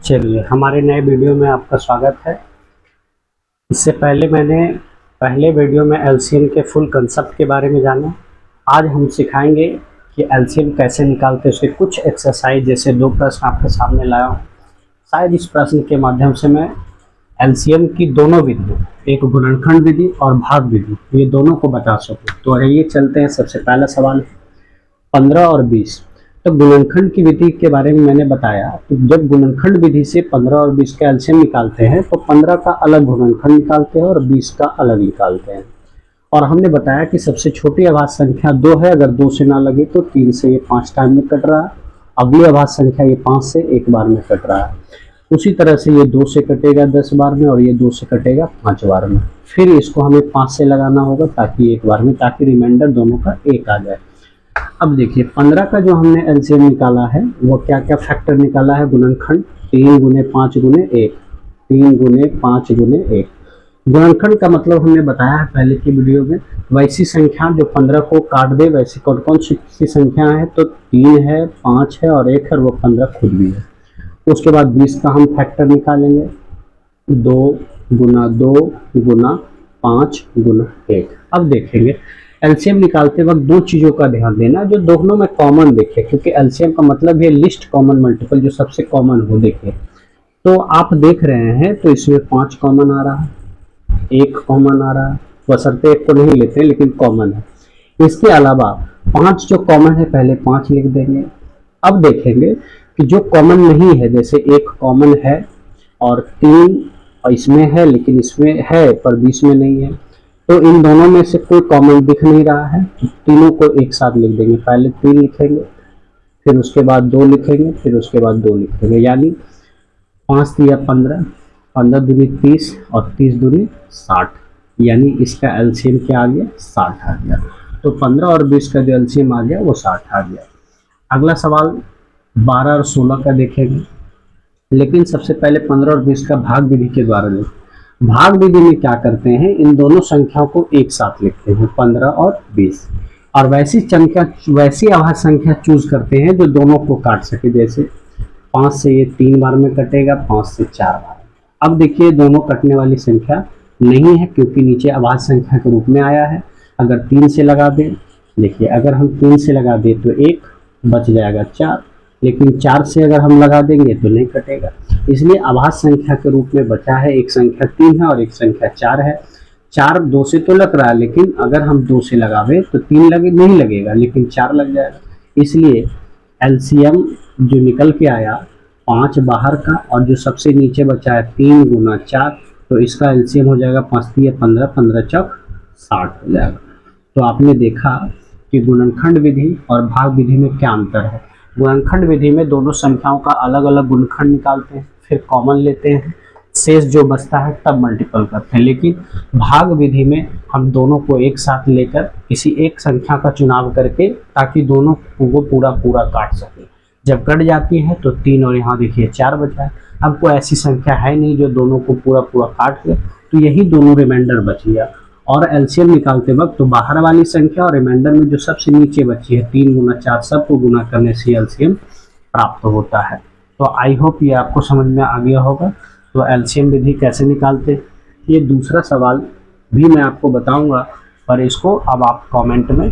चलिए, हमारे नए वीडियो में आपका स्वागत है। इससे पहले मैंने पहले वीडियो में एलसीएम के फुल कंसेप्ट के बारे में जाना। आज हम सिखाएंगे कि एलसीएम कैसे निकालते हैं। उसके कुछ एक्सरसाइज जैसे 2 प्रश्न आपके सामने लाया हूँ। शायद इस प्रश्न के माध्यम से मैं एलसीएम की दोनों विधि, एक गुणनखंड विधि और भाग विधि, ये दोनों को बता सकूँ। तो आइए चलते हैं। सबसे पहला सवाल 15 और 20। तो गुणनखंड की विधि के बारे में मैंने बताया कि जब गुणनखंड विधि से 15 और 20 का एलसीएम निकालते हैं तो 15 का अलग गुणनखंड निकालते हैं और 20 का अलग निकालते हैं। और हमने बताया कि सबसे छोटी अभाज्य संख्या 2 है। अगर 2 से ना लगे तो 3 से ये 5 टाइम में कट रहा है। अगली अभाज्य संख्या ये 5 से 1 बार में कट रहा है। उसी तरह से ये 2 से कटेगा 10 बार में और ये 2 से कटेगा 5 बार में। फिर इसको हमें 5 से लगाना होगा ताकि 1 बार में, ताकि रिमाइंडर दोनों का 1 आ जाए। अब देखिए 15 का जो हमने एलसीएम निकाला है वो क्या क्या फैक्टर निकाला है। गुणनखंड 3 गुने 5 गुने 1, 3 गुने 5 गुने 1। गुणनखंड का मतलब हमने बताया है पहले की वीडियो में। वैसी संख्या जो 15 को काट दे, वैसी कौन कौन सी संख्या है, तो 3 है, 5 है और 1 है, और वो 15 खुद भी है। उसके बाद 20 का हम फैक्टर निकालेंगे, 2 गुना 2 गुना 5 गुना 1। अब देखेंगे एलसीएम निकालते वक्त 2 चीज़ों का ध्यान देना जो दोनों में कॉमन देखे, क्योंकि एलसीएम का मतलब है लिस्ट कॉमन मल्टीपल, जो सबसे कॉमन हो देखे। तो आप देख रहे हैं तो इसमें 5 कॉमन आ रहा है, 1 कॉमन आ रहा है, बशर्ते 1 को नहीं लेते लेकिन कॉमन है। इसके अलावा 5 जो कॉमन है पहले 5 लिख देंगे। अब देखेंगे कि जो कॉमन नहीं है, जैसे 1 कॉमन है और 3 इसमें है लेकिन इसमें है पर 20 में नहीं है, तो इन दोनों में से कोई कॉमन दिख नहीं रहा है। तो तीनों को एक साथ लिख देंगे। पहले 3 लिखेंगे, फिर उसके बाद 2 लिखेंगे, फिर उसके बाद 2 लिखेंगे। यानी 5 दिया 15, 15 दूनी 30 और 30 दूनी 60। यानी इसका एलसीएम क्या आ गया, 60 आ गया। तो 15 और 20 का जो एलसीएम आ गया वो 60 आ गया। अगला सवाल 12 और 16 का देखेंगे, लेकिन सबसे पहले 15 और 20 का भाग विधि के द्वारा देखें। भाग विधि में क्या करते हैं, इन दोनों संख्याओं को एक साथ लिखते हैं, 15 और 20, और वैसी अभाज्य संख्या चूज करते हैं जो दोनों को काट सके। जैसे 5 से ये 3 बार में कटेगा, 5 से 4 बार। अब देखिए दोनों कटने वाली संख्या नहीं है क्योंकि नीचे अभाज्य संख्या के रूप में आया है। अगर 3 से लगा दें, देखिए अगर हम 3 से लगा दें तो 1 बच जाएगा 4, लेकिन 4 से अगर हम लगा देंगे तो नहीं कटेगा। इसलिए अभाज्य संख्या के रूप में बचा है, एक संख्या 3 है और एक संख्या 4 है। 4 2 से तो लग रहा है, लेकिन अगर हम 2 से लगावे तो 3 लगे नहीं लगेगा, लेकिन 4 लग जाएगा। इसलिए एलसीएम जो निकल के आया 5 बाहर का, और जो सबसे नीचे बचा है 3 गुना 4, तो इसका एलसीएम हो जाएगा 5 3 15, 15 चौक 60 हो जाएगा। तो आपने देखा कि गुणनखंड विधि और भाग विधि में क्या अंतर है। गुणनखंड विधि में दोनों संख्याओं का अलग अलग गुणनखंड निकालते हैं, फिर कॉमन लेते हैं, शेष जो बचता है तब मल्टीपल करते हैं। लेकिन भाग विधि में हम दोनों को एक साथ लेकर किसी एक संख्या का चुनाव करके, ताकि दोनों को पूरा पूरा काट सके। जब कट जाती है तो 3 और यहाँ देखिए 4 बचा है। अब कोई ऐसी संख्या है नहीं जो दोनों को पूरा पूरा काट ले, तो यही दोनों रिमाइंडर बच गया। और एलसीएम निकालते वक्त तो बाहर वाली संख्या और रिमाइंडर में जो सबसे नीचे बची है 3 गुना 4, सबको गुना करने से एलसीएम प्राप्त होता है। तो आई होप ये आपको समझ में आ गया होगा। तो एलसीएम विधि कैसे निकालते, ये दूसरा सवाल भी मैं आपको बताऊंगा, पर इसको अब आप कमेंट में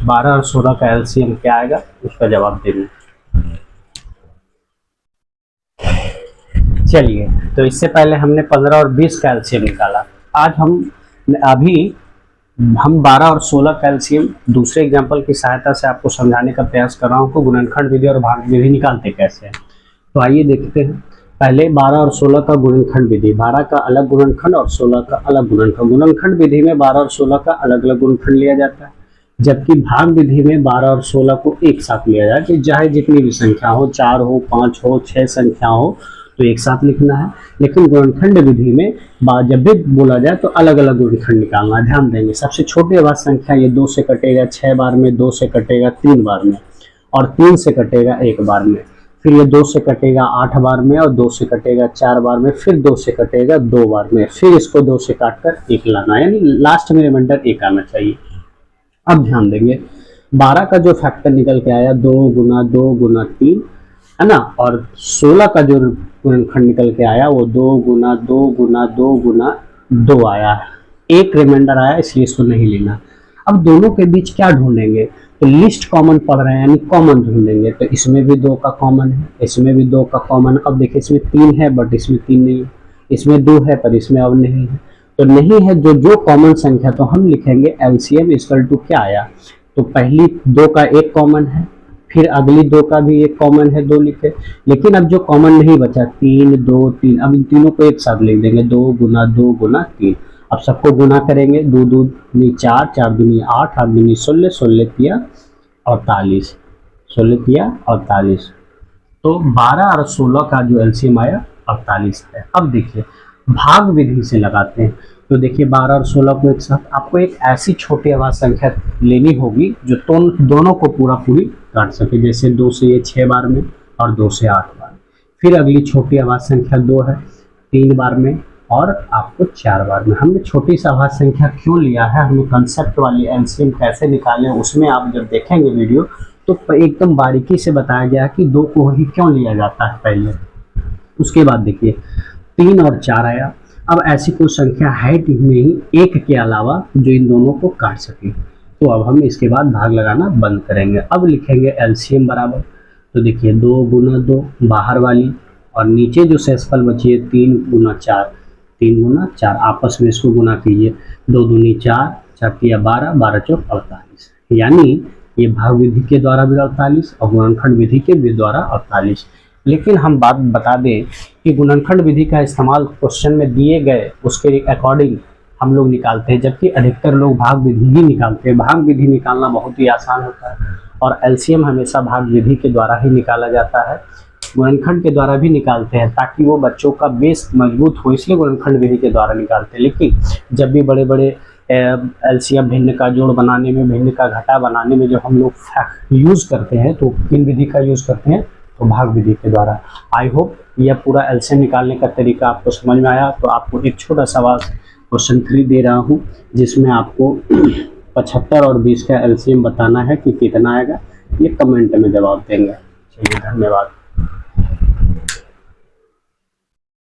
12 और 16 का एलसीएम क्या आएगा उसका जवाब देना। चलिए, तो इससे पहले हमने 15 और 20 का एलसीएम निकाला। आज हम 12 और 16 का एलसीएम दूसरे एग्जाम्पल की सहायता से आपको समझाने का प्रयास कर रहा हूँ कि गुणनखंड विधि और भाग विधि निकालते कैसे हैं। तो आइए देखते हैं। पहले 12 और 16 का गुणनखंड विधि, 12 का अलग गुणनखंड और 16 का अलग गुणनखंड। गुणनखंड विधि में 12 और 16 का अलग अलग गुणनखंड लिया जाता है, जबकि भाग विधि में 12 और 16 को एक साथ लिया जाए कि चाहे जितनी भी संख्या हो, 4 हो, 5 हो, 6 संख्या हो, तो एक साथ लिखना है। लेकिन गुणनखंड विधि में जब भी बोला जाए तो अलग अलग गुणनखंड निकालना है। ध्यान देंगे, सबसे छोटी अभाज्य संख्या ये 2 से कटेगा 6 बार में, 2 से कटेगा 3 बार में, और 3 से कटेगा 1 बार में। फिर ये 2 से कटेगा 8 बार में, और 2 से कटेगा 4 बार में, फिर 2 से कटेगा 2 बार में, फिर इसको 2 से काटकर 1 लाना, यानी लास्ट में रिमाइंडर 1 आना चाहिए। अब ध्यान देंगे 12 का जो फैक्टर निकल के आया 2 गुना 2 गुना 3 है ना, और 16 का जो गुणनखंड निकल के आया वो 2 गुना 2 गुना 2 गुना 2 आया, एक रिमाइंडर आया इसलिए इसको नहीं लेना। अब दोनों के बीच क्या ढूंढेंगे, तो लिस्ट कॉमन पढ़ रहे हैं यानी कॉमन ढूंढेंगे। तो इसमें भी 2 का कॉमन है, इसमें भी 2 का कॉमन। अब देखिए इसमें 3 है बट इसमें 3 नहीं है, इसमें 2 है पर इसमें अब नहीं है, तो नहीं है जो कॉमन संख्या, तो हम लिखेंगे एलसीएम इक्वल टू क्या आया, तो पहली 2 का एक कॉमन है, फिर अगली 2 का भी एक कॉमन है, 2 लिखे। लेकिन अब जो कॉमन नहीं बचा 3 2 3, अब इन तीनों को एक साथ लिख देंगे 2 गुना 2 गुना 3। अब सबको गुना करेंगे, 2 2 4 4 दूनी 8 8 दूनी 16 16 तिया 48 16 तिया 48, तो 12 और 16 का जो एलसीएम आया 48 है। अब देखिए भाग विधि से लगाते हैं, तो देखिए 12 और 16 को एक साथ, आपको एक ऐसी छोटी आवाज संख्या लेनी होगी जो दोनों को पूरा पूरी काट सके, जैसे 2 से ये 6 बार में और 2 से 8 बार। फिर अगली छोटी आवाज संख्या 2 है 3 बार में और आपको 4 बार में। हमने छोटी सा आवाज संख्या क्यों लिया है, हमें कंसेप्ट वाली एलसीएम कैसे निकालें उसमें आप जब देखेंगे वीडियो तो एकदम बारीकी से बताया गया कि 2 को ही क्यों लिया जाता है पहले। उसके बाद देखिए 3 और 4 आया। अब ऐसी कोई संख्या है नहीं 1 के अलावा जो इन दोनों को काट सके, तो अब हम इसके बाद भाग लगाना बंद करेंगे। अब लिखेंगे एलसीएम बराबर, तो देखिए 2 गुना 2 बाहर वाली और नीचे जो शेषफल बची है 3 गुना 4 3 गुना 4, आपस में इसको गुना कीजिए, 2 दूनी 4 4 तिया 12 12 चौक 48, यानी ये भाग विधि के द्वारा भी 48 और गुणनखंड विधि के भी द्वारा 48। लेकिन हम बात बता दें कि गुणनखंड विधि का इस्तेमाल क्वेश्चन में दिए गए उसके अकॉर्डिंग हम लोग निकालते हैं, जबकि अधिकतर लोग भाग विधि ही निकालते हैं। भाग विधि निकालना बहुत ही आसान होता है और एलसीएम हमेशा भाग विधि के द्वारा ही निकाला जाता है, गुणनखंड के द्वारा भी निकालते हैं ताकि वो बच्चों का बेस मजबूत हो, इसलिए गुणनखंड विधि के द्वारा निकालते हैं। लेकिन जब भी बड़े बड़े एलसीएम भिन्न का जोड़ बनाने में, भिन्न का घटा बनाने में जो हम लोग यूज़ करते हैं तो किन विधि का यूज़ करते हैं, तो भाग विधि के द्वारा। आई होप यह पूरा एलसीएम निकालने का तरीका आपको समझ में आया। तो आपको एक छोटा सवाल क्वेश्चन 3 दे रहा हूँ जिसमें आपको 75 और 20 का एलसीएम बताना है कि कितना आएगा, ये कमेंट में जवाब देंगे। चलिए धन्यवाद।